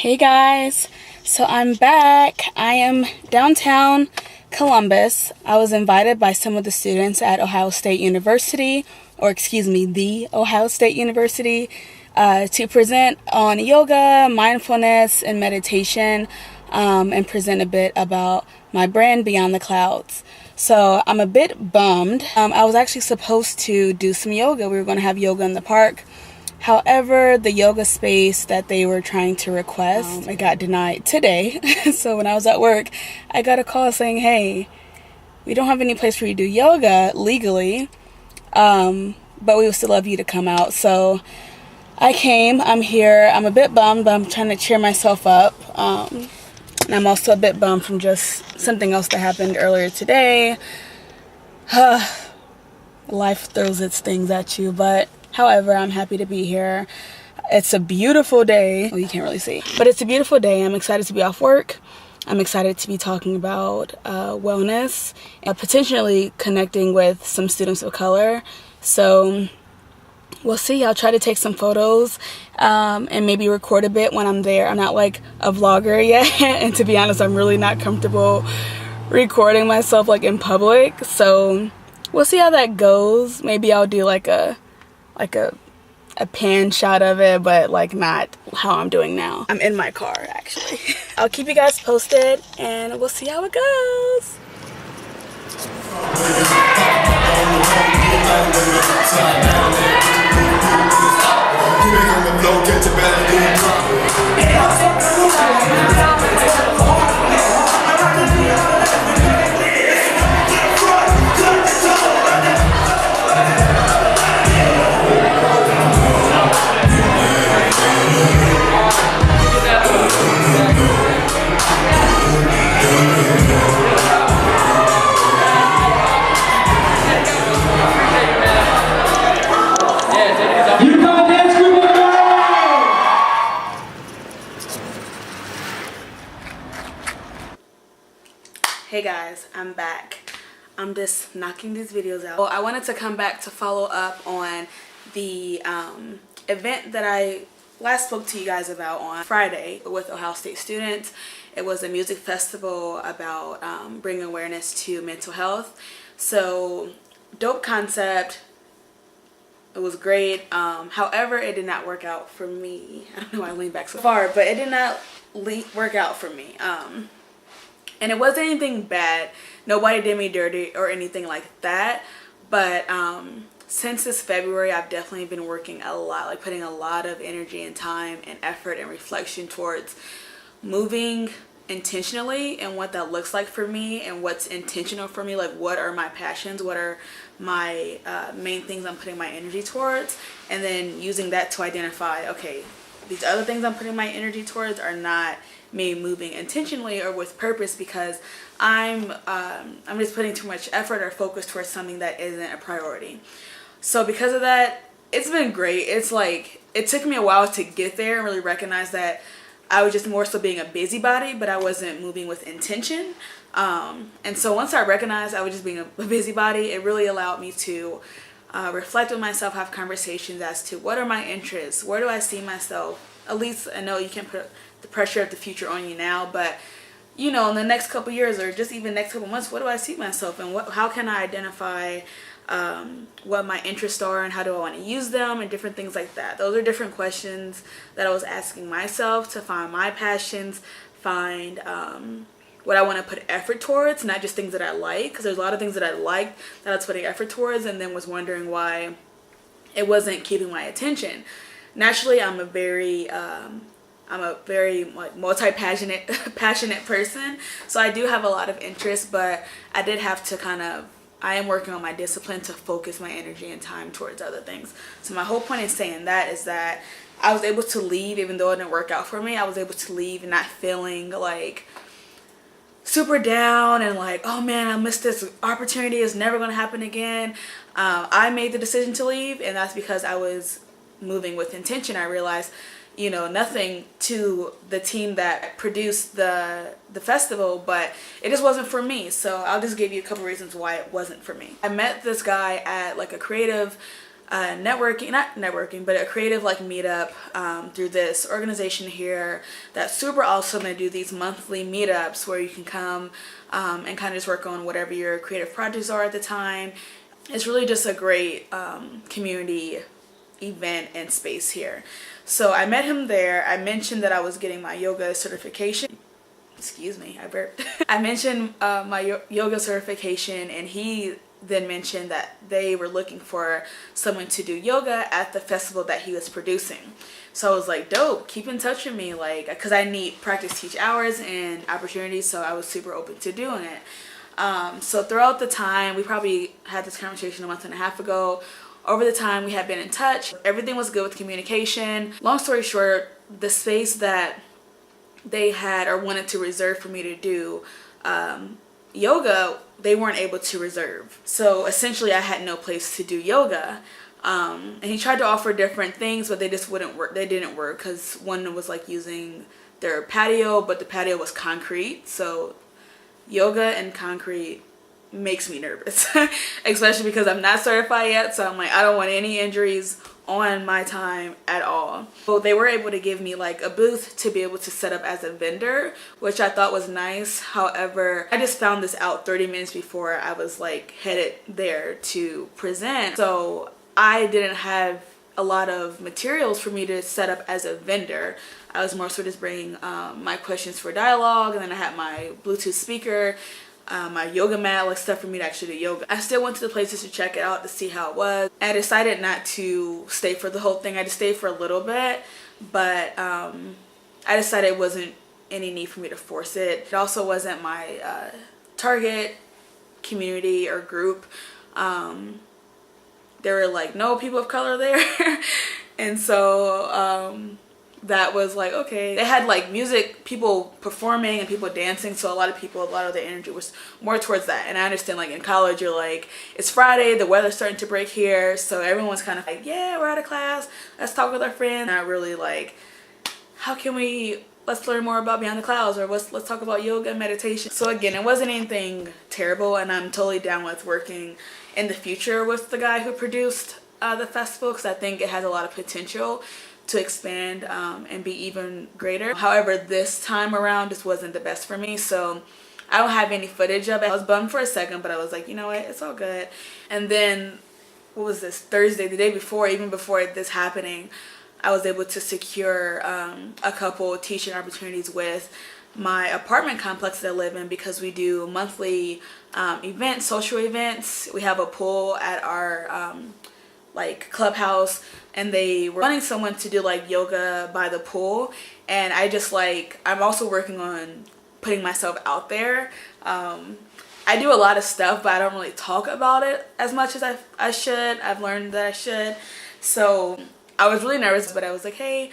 Hey guys, so I'm back. I am downtown Columbus. I was invited by some of the students at Ohio State University, the Ohio State University, to present on yoga, mindfulness, and meditation, and present a bit about my brand Beyond the Clouds. So I'm a bit bummed. I was actually supposed to do some yoga. We were going to have yoga in the park. However, the yoga space that they were trying to request, it got denied today. So when I was at work, I got a call saying, hey, we don't have any place for you to do yoga legally, but we would still love you to come out. So I came. I'm here. I'm a bit bummed, but I'm trying to cheer myself up. And I'm also a bit bummed from just something else that happened earlier today. Life throws its things at you, but however, I'm happy to be here. It's a beautiful day. Well, you can't really see, but it's a beautiful day. I'm excited to be off work. I'm excited to be talking about wellness and potentially connecting with some students of color. So we'll see. I'll try to take some photos and maybe record a bit when I'm there. I'm not like a vlogger yet. And to be honest, I'm really not comfortable recording myself like in public. So we'll see how that goes. Maybe I'll do like a pan shot of it, but like not how I'm doing now. I'm in my car actually. I'll keep you guys posted and we'll see how it goes. Hey guys, I'm back. I'm just knocking these videos out. Well, I wanted to come back to follow up on the event that I last spoke to you guys about on Friday with Ohio State students. It was a music festival about bringing awareness to mental health. So, dope concept. It was great. However, it did not work out for me. I don't know why I leaned back so far, but it did not work out for me. And it wasn't anything bad. Nobody did me dirty or anything like that. But since this February, I've definitely been working a lot, like putting a lot of energy and time and effort and reflection towards moving intentionally and what that looks like for me and what's intentional for me. Like, what are my passions? What are my main things I'm putting my energy towards? And then using that to identify, okay, these other things I'm putting my energy towards are not me moving intentionally or with purpose because I'm just putting too much effort or focus towards something that isn't a priority. So because of that, it's been great. It's like it took me a while to get there and really recognize that I was just more so being a busybody, but I wasn't moving with intention. And so once I recognized I was just being a busybody, it really allowed me to reflect on myself, have conversations as to what are my interests, where do I see myself. At least I know you can't put the pressure of the future on you now, but you know, in the next couple years or just even next couple months, what do I see myself and how can I identify what my interests are and how do I want to use them and different things like that. Those are different questions that I was asking myself to find my passions, find what I want to put effort towards, not just things that I like, because there's a lot of things that I liked that I was putting effort towards and then was wondering why it wasn't keeping my attention. Naturally, I'm a very like multi-passionate person, so I do have a lot of interests, but I did have to I am working on my discipline to focus my energy and time towards other things. So my whole point in saying that is that I was able to leave, even though it didn't work out for me, I was able to leave and not feeling like super down and like, oh man, I missed this opportunity, it's never going to happen again. I made the decision to leave, and that's because I was moving with intention. I realized, you know, nothing to the team that produced the festival, but it just wasn't for me. So I'll just give you a couple reasons why it wasn't for me. I met this guy at like a creative not networking, but a creative like meetup through this organization here that's super awesome. They do these monthly meetups where you can come and kind of just work on whatever your creative projects are at the time. It's really just a great community event and space here. So I met him there. I mentioned that I was getting my yoga certification. Excuse me, I burped. I mentioned my yoga certification, and he then mentioned that they were looking for someone to do yoga at the festival that he was producing. So I was like, dope, keep in touch with me, like, because I need practice teach hours and opportunities, so I was super open to doing it. So throughout the time, we probably had this conversation a month and a half ago. Over the time, we had been in touch. Everything was good with communication. Long story short, the space that they had or wanted to reserve for me to do yoga, they weren't able to reserve. So essentially I had no place to do yoga. And he tried to offer different things, but they just wouldn't work. They didn't work because one was like using their patio, but the patio was concrete. So yoga and concrete makes me nervous, especially because I'm not certified yet. So I'm like, I don't want any injuries on my time at all. So they were able to give me like a booth to be able to set up as a vendor, which I thought was nice. However, I just found this out 30 minutes before I was like headed there to present. So I didn't have a lot of materials for me to set up as a vendor. I was more so just bringing my questions for dialogue, and then I had my Bluetooth speaker, my yoga mat, like stuff for me to actually do yoga. I still went to the places to check it out to see how it was. I decided not to stay for the whole thing. I just stayed for a little bit, but I decided it wasn't any need for me to force it. It also wasn't my target community or group. There were like no people of color there. And so that was like, okay. They had like music, people performing and people dancing, so a lot of their energy was more towards that. And I understand, like in college, you're like, it's Friday, the weather's starting to break here, so everyone's kind of like, yeah, we're out of class, let's talk with our friends. Not really like, how can we, let's learn more about Beyond the Clouds, or let's talk about yoga and meditation. So again, it wasn't anything terrible, and I'm totally down with working in the future with the guy who produced the festival, because I think it has a lot of potential to expand and be even greater. However, this time around just wasn't the best for me, so I don't have any footage of it. I was bummed for a second, but I was like, you know what, it's all good. And then, what was this, Thursday, the day before, even before this happening, I was able to secure a couple teaching opportunities with my apartment complex that I live in, because we do monthly events, social events. We have a pool at our like clubhouse, and they were wanting someone to do like yoga by the pool, and I just like, I'm also working on putting myself out there. I do a lot of stuff, but I don't really talk about it as much as I should. I've learned that I should. So I was really nervous, but I was like, hey,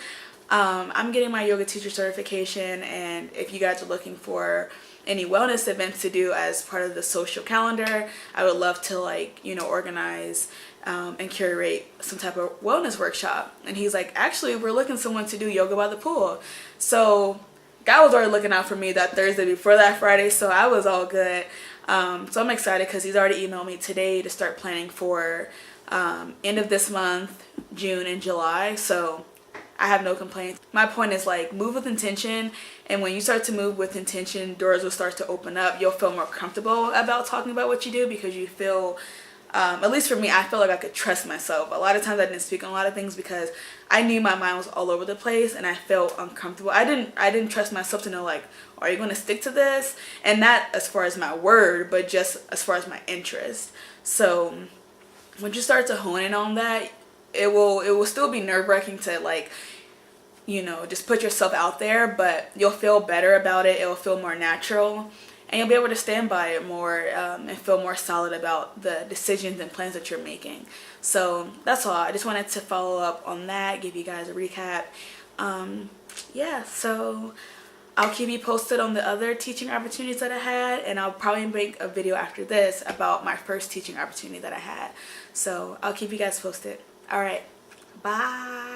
I'm getting my yoga teacher certification, and if you guys are looking for any wellness events to do as part of the social calendar, I would love to, like, you know, organize and curate some type of wellness workshop. And he's like, actually, we're looking for someone to do yoga by the pool. So God was already looking out for me that Thursday before that Friday, so I was all good. So I'm excited because he's already emailed me today to start planning for end of this month, June and July. So I have no complaints. My point is, like, move with intention, and when you start to move with intention, doors will start to open up. You'll feel more comfortable about talking about what you do, because you feel, at least for me, I felt like I could trust myself. A lot of times I didn't speak on a lot of things because I knew my mind was all over the place and I felt uncomfortable. I didn't trust myself to know, like, are you going to stick to this? And not as far as my word, but just as far as my interest. So when you start to hone in on that, it will still be nerve-wracking to, like, you know, just put yourself out there, but you'll feel better about it. It'll feel more natural, and you'll be able to stand by it more and feel more solid about the decisions and plans that you're making. So that's all. I just wanted to follow up on that, give you guys a recap. Yeah, so I'll keep you posted on the other teaching opportunities that I had, and I'll probably make a video after this about my first teaching opportunity that I had. So I'll keep you guys posted. All right, bye.